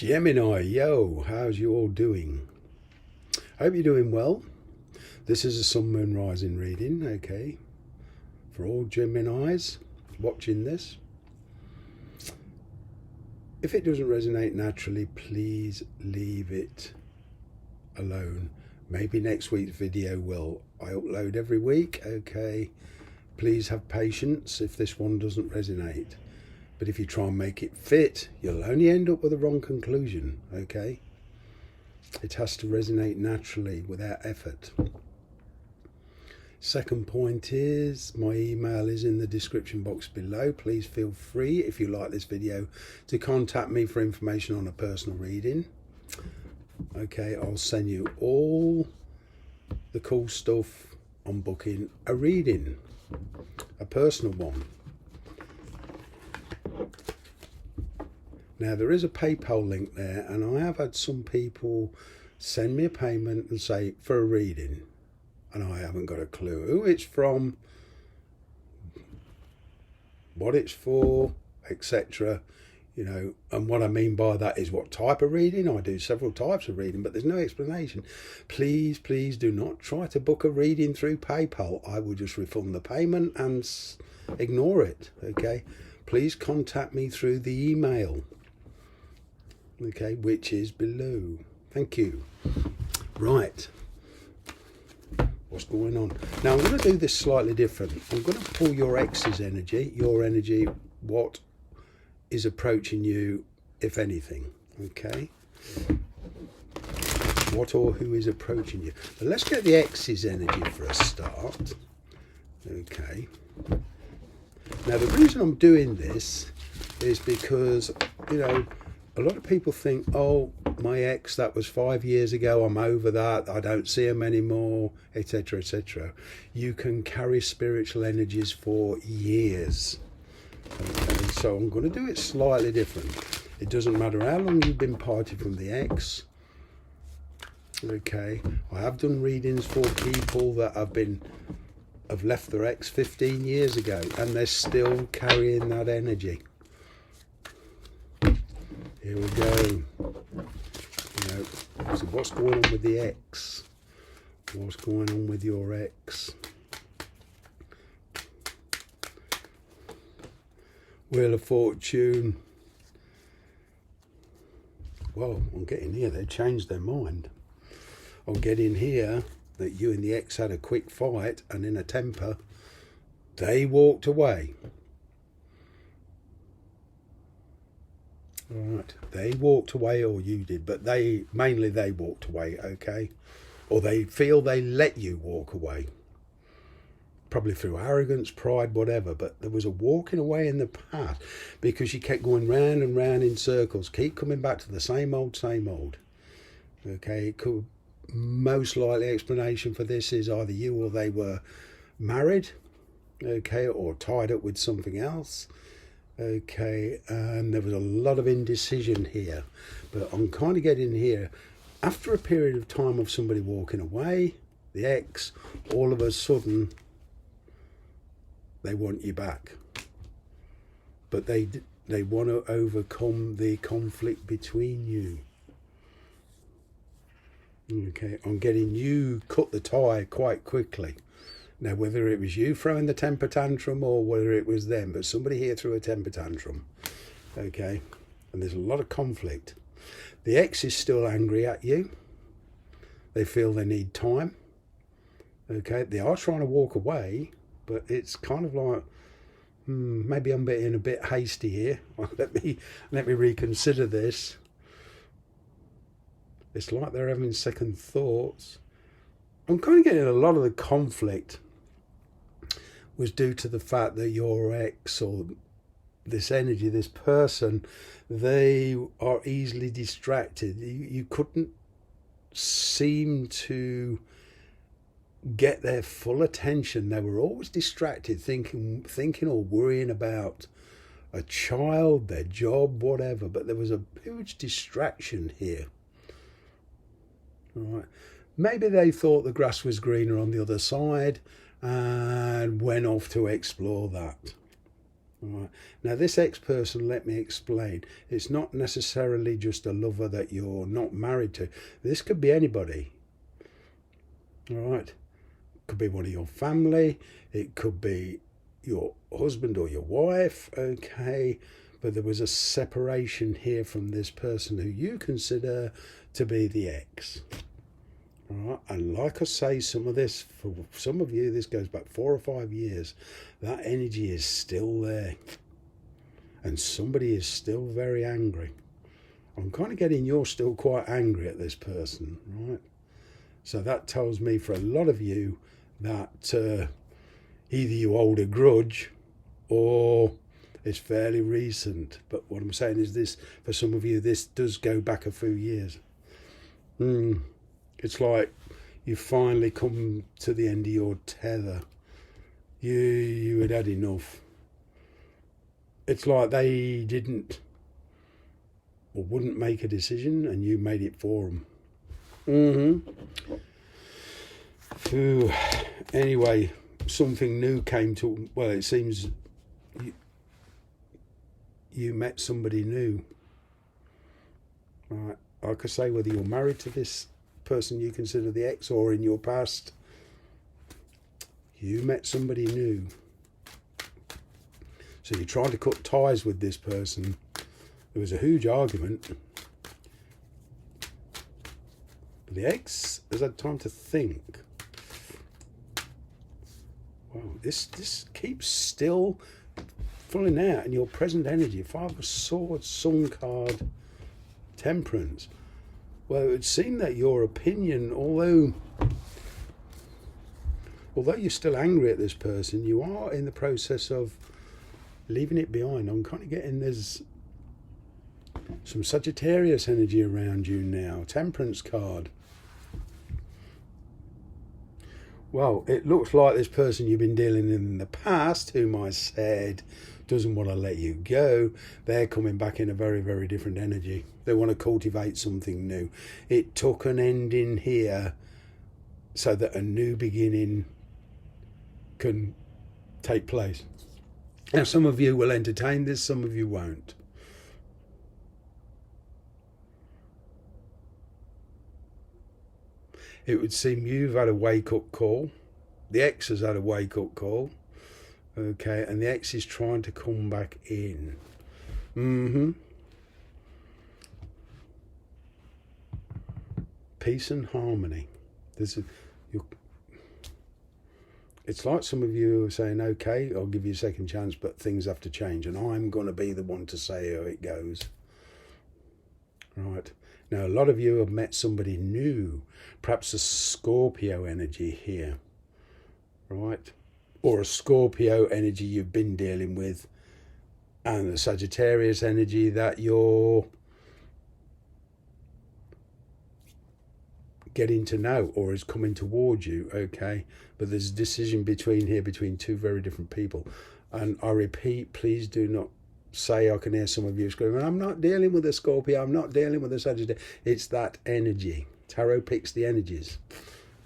Gemini, yo, how's you all doing? Hope you're doing well. This is a sun, moon, rising reading, okay? For all Geminis watching this. If it doesn't resonate naturally, please leave it alone. Maybe next week's video will. I upload every week, okay? Please have patience if this one doesn't resonate. But if you try and make it fit, you'll only end up with a wrong conclusion, okay? It has to resonate naturally without effort. Second point is, my email is in the description box below. Please feel free, if you like this video, to contact me for information on a personal reading. Okay, I'll send you all the cool stuff on booking a reading, a personal one. Now, there is a PayPal link there, and I have had some people send me a payment and say, for a reading, and I haven't got a clue who it's from, what it's for, etc. You know, and what I mean by that is what type of reading. I do several types of reading, but there's no explanation. Please do not try to book a reading through PayPal. I will just refund the payment and ignore it, okay? Please contact me through the email, okay, which is below. Thank you. Right. What's going on? Now, I'm going to do this slightly different. I'm going to pull your ex's energy, your energy, what is approaching you, if anything, okay? What or who is approaching you. But let's get the ex's energy for a start, okay? Now, the reason I'm doing this is because, you know, a lot of people think, oh, my ex, that was 5 years ago, I'm over that, I don't see him anymore, etc., etc. You can carry spiritual energies for years. Okay, so I'm going to do it slightly different. It doesn't matter how long you've been parted from the ex. Okay, I have done readings for people that have left their ex 15 years ago, and they're still carrying that energy. Here we go. You know, so what's going on with the ex? What's going on with your ex? Wheel of Fortune. Well, I'm getting here, they changed their mind. I'll get in here that you and the ex had a quick fight, and in a temper, they walked away. All right, they walked away, or you did, but mainly they walked away, okay? Or they feel they let you walk away. Probably through arrogance, pride, whatever, but there was a walking away in the past because you kept going round and round in circles, keep coming back to the same old, okay? It could, most likely explanation for this is either you or they were married, okay, or tied up with something else. Okay, and there was a lot of indecision here, but I'm kind of getting here. After a period of time of somebody walking away, the ex, all of a sudden, they want you back. But they want to overcome the conflict between you. Okay, I'm getting you cut the tie quite quickly. Now, whether it was you throwing the temper tantrum or whether it was them, but somebody here threw a temper tantrum, okay? And there's a lot of conflict. The ex is still angry at you. They feel they need time, okay? They are trying to walk away, but it's kind of like, maybe I'm being a bit hasty here. Let me reconsider this. It's like they're having second thoughts. I'm kind of getting a lot of the conflict was due to the fact that your ex or this energy, this person, they are easily distracted. You couldn't seem to get their full attention. They were always distracted, thinking or worrying about a child, their job, whatever. But there was a huge distraction here. All right. Maybe they thought the grass was greener on the other side and went off to explore that. All right. Now, this ex-person, let me explain. It's not necessarily just a lover that you're not married to. This could be anybody. All right. Could be one of your family. It could be your husband or your wife. Okay. But there was a separation here from this person who you consider to be the ex. All right. And like I say, some of this, for some of you, this goes back 4 or 5 years. That energy is still there. And somebody is still very angry. I'm kind of getting you're still quite angry at this person, right? So that tells me for a lot of you that either you hold a grudge or it's fairly recent. But what I'm saying is this, for some of you, this does go back a few years. It's like you finally come to the end of your tether. You had enough. It's like they didn't or wouldn't make a decision and you made it for them. Anyway, something new came to, well, it seems you met somebody new. Right. Like I say, whether you're married to this person you consider the ex or in your past, you met somebody new. So you're trying to cut ties with this person. There was a huge argument. But the ex has had time to think. Wow, this keeps still filling out in your present energy. 5 of Swords, Sun card, Temperance. Well, it would seem that your opinion, although you're still angry at this person, you are in the process of leaving it behind. I'm kind of getting there's some Sagittarius energy around you now. Temperance card. Well, it looks like this person you've been dealing with in the past, whom I said doesn't want to let you go, they're coming back in a very, very different energy. They want to cultivate something new. It took an ending here so that a new beginning can take place. Now, some of you will entertain this, some of you won't. It would seem you've had a wake-up call. The ex has had a wake-up call. Okay, and the ex is trying to come back in. Peace and harmony. It's like some of you are saying, okay, I'll give you a second chance, but things have to change, and I'm going to be the one to say how it goes. Right. Now, a lot of you have met somebody new, perhaps a Scorpio energy here, right? Or a Scorpio energy you've been dealing with, and a Sagittarius energy that you're getting to know or is coming towards you, okay? But there's a decision between two very different people. And I repeat, please do not say, I can hear some of you screaming, I'm not dealing with a Scorpio, I'm not dealing with a Sagittarius. It's that energy. Tarot picks the energies.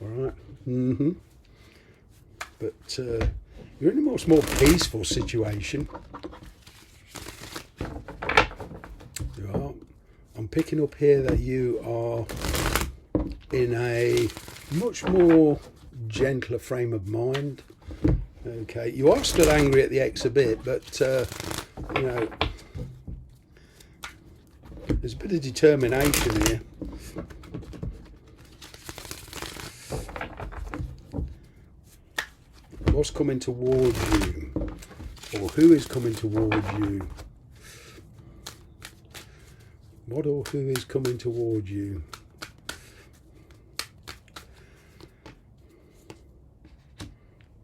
All right? But you're in a much more peaceful situation. You are. I'm picking up here that you are in a much more gentler frame of mind. Okay, you are still angry at the ex a bit, but you know, there's a bit of determination here. What's coming towards you, or who is coming towards you? What or who is coming towards you?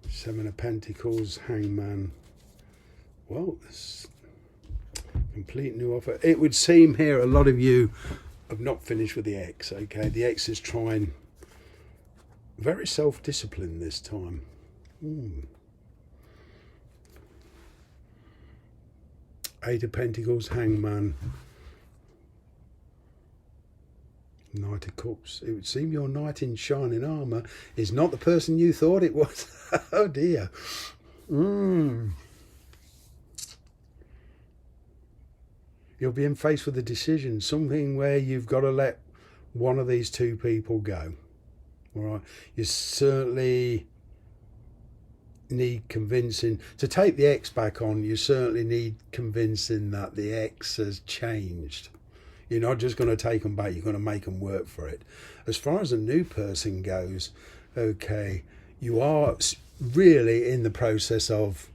Seven of Pentacles, Hangman. Well, this complete new offer. It would seem here a lot of you have not finished with the ex, okay? The ex is trying, very self-disciplined this time. Eight of Pentacles, Hangman. Knight of Cups. It would seem your knight in shining armour is not the person you thought it was. Oh dear. You're being faced with a decision, something where you've got to let one of these two people go. All right. You certainly need convincing to take the ex back on. You certainly need convincing that the ex has changed. You're not just going to take them back, you're going to make them work for it. As far as a new person goes, okay, you are really in the process of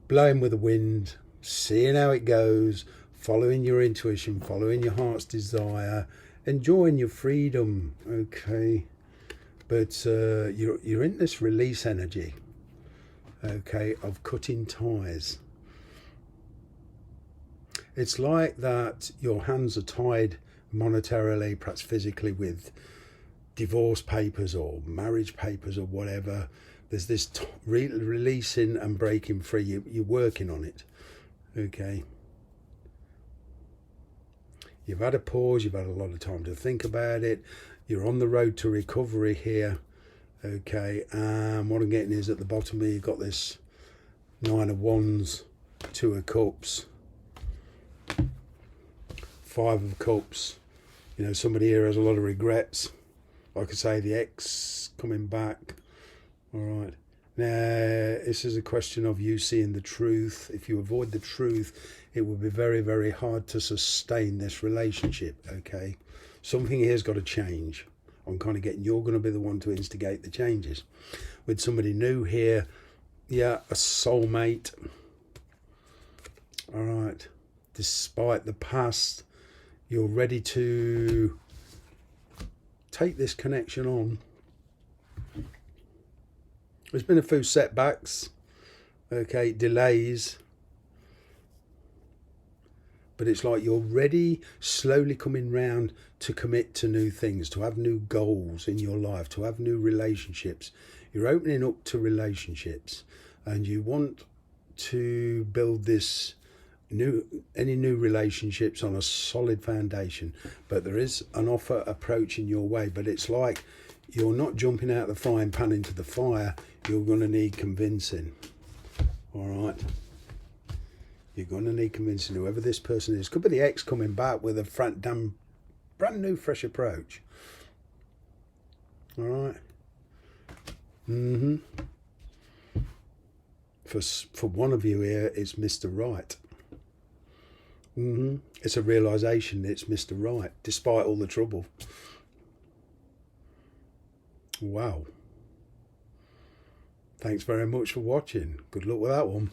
blowing with the wind, seeing how it goes, following your intuition, following your heart's desire, enjoying your freedom, okay? But you're in this release energy, okay, of cutting ties. It's like that your hands are tied monetarily, perhaps physically, with divorce papers or marriage papers or whatever. There's this releasing and breaking free. You're working on it, okay? You've had a pause, you've had a lot of time to think about it. You're on the road to recovery here, okay? And what I'm getting is at the bottom here, you've got this Nine of Wands, Two of Cups, Five of Cups. You know, somebody here has a lot of regrets. Like I say, the ex coming back. All right. Now, this is a question of you seeing the truth. If you avoid the truth, it will be very, very hard to sustain this relationship, okay? Something here's got to change. I'm kind of getting you're going to be the one to instigate the changes. With somebody new here, yeah, a soulmate. All right. Despite the past, you're ready to take this connection on. There's been a few setbacks, okay, delays, but it's like you're ready, slowly coming round to commit to new things, to have new goals in your life, to have new relationships. You're opening up to relationships, and you want to build this any new relationships on a solid foundation. But there is an offer approaching your way, but it's like you're not jumping out of the frying pan into the fire. You're going to need convincing. All right. You're going to need convincing whoever this person is. Could be the ex coming back with a brand new, fresh approach. All right. For one of you here, it's Mr. Right. It's a realisation it's Mr. Right, despite all the trouble. Wow. Thanks very much for watching. Good luck with that one.